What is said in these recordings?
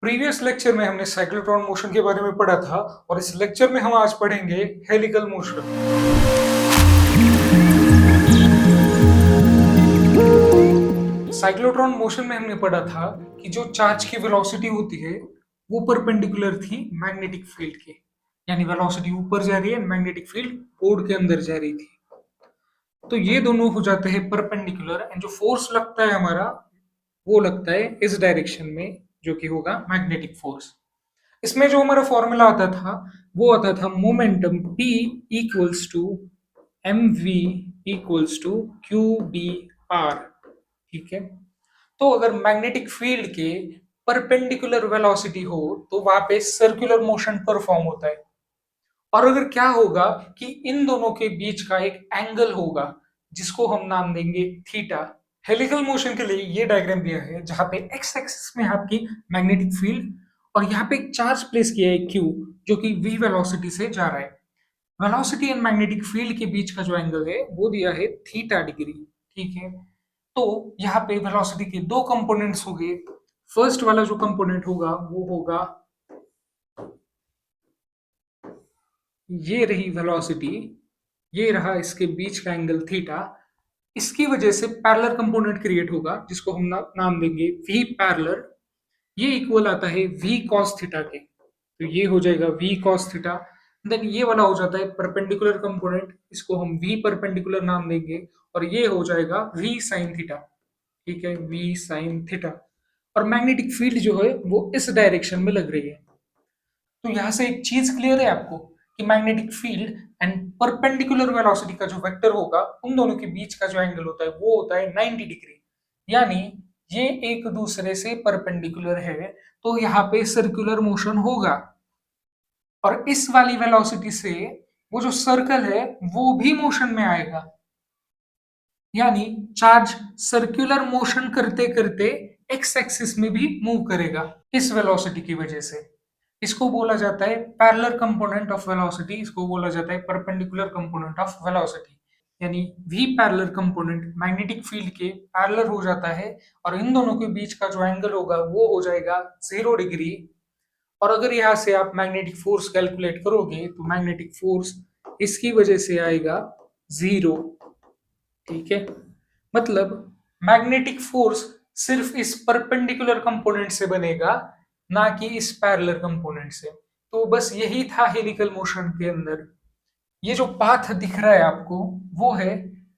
Previous lecture में हमने cyclotron motion के बारे में पढ़ा था और इस लेक्चर में हम आज पढ़ेंगे हेलिकल मोशन। साइक्लोट्रॉन मोशन में हमने पढ़ा था कि जो चार्ज की वेलोसिटी होती है वो परपेंडिकुलर थी मैग्नेटिक फील्ड के, यानी वेलोसिटी ऊपर जा रही है, मैग्नेटिक फील्ड बोर्ड के अंदर जा रही थी। तो ये दोनों हो जाते हैं परपेंडिकुलर एंड जो फोर्स लगता है हमारा वो लगता है इस डायरेक्शन में, जो कि होगा मैग्नेटिक फोर्स। इसमें जो हमारा फॉर्मूला आता था वो आता था momentum P equals to M V equals to Q B R. ठीक है, तो अगर मैग्नेटिक फील्ड के परपेंडिकुलर वेलोसिटी हो तो वहां पे सर्कुलर मोशन परफॉर्म होता है। और अगर क्या होगा कि इन दोनों के बीच का एक एंगल होगा जिसको हम नाम देंगे थीटा। हेलिकल मोशन के लिए ये डायग्राम दिया है जहां पे एक्स एक्सिस में आपकी मैग्नेटिक फील्ड और यहाँ पे एक चार्ज प्लेस किया है क्यू, जो कि v वेलोसिटी से जा रहा है। वेलोसिटी एंड मैग्नेटिक फील्ड के बीच का जो एंगल है वो दिया है थीटा डिग्री। ठीक है, तो यहाँ पे वेलोसिटी के दो कंपोनेंट्स हो गए। फर्स्ट वाला जो कंपोनेंट होगा वो होगा ये रही वेलोसिटी, ये रहा इसके बीच का एंगल थीटा। इसकी वजह से पैरेलल कंपोनेंट क्रिएट होगा जिसको हम नाम देंगे v पैरेलल। ये इक्वल आता है v cos थीटा के, तो ये हो जाएगा v cos थीटा। देन ये वाला हो जाता है परपेंडिकुलर कंपोनेंट, इसको हम v परपेंडिकुलर नाम देंगे और ये हो जाएगा v sin थीटा। ठीक है, v sin थीटा। और मैग्नेटिक फील्ड जो है वो इस डायरेक्शन में लग रही है। तो यहां से एक चीज क्लियर है आपको कि magnetic field and perpendicular velocity का जो वेक्टर होगा उन दोनों के बीच का जो एंगल होता है वो होता है 90 डिग्री, यानी ये एक दूसरे से परपेंडिकुलर है, तो यहाँ पे सर्कुलर मोशन होगा। और इस वाली वेलोसिटी से वो जो सर्कल है वो भी मोशन में आएगा, यानी चार्ज सर्कुलर मोशन करते करते एक्स एक्सिस में भी मूव करेगा इस वेलोसिटी की वजह से। इसको बोला जाता है पैरेलल कंपोनेंट ऑफ वेलोसिटी, इसको बोला जाता है परपेंडिकुलर कंपोनेंट ऑफ वेलोसिटी। यानी v parallel component magnetic field के पैरेलल हो जाता है और इन दोनों के बीच का जो एंगल होगा वो हो जाएगा 0 डिग्री। और अगर यहाँ से आप मैग्नेटिक फोर्स कैलकुलेट करोगे तो मैग्नेटिक फोर्स इसकी वजह से आएगा 0। ठीक है, मतलब मैग्नेटिक फोर्स सिर्फ इस परपेंडिकुलर कंपोनेंट से बनेगा, ना कि इस पैरेलल कंपोनेंट से। तो बस यही था हेलिकल मोशन के अंदर। ये जो पाथ दिख रहा है आपको वो है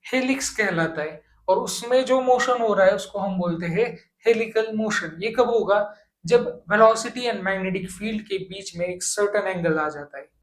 हेलिक्स कहलाता है, और उसमें जो मोशन हो रहा है उसको हम बोलते हैं हेलिकल मोशन। ये कब होगा? जब वेलोसिटी एंड मैग्नेटिक फील्ड के बीच में एक सर्टेन एंगल आ जाता है।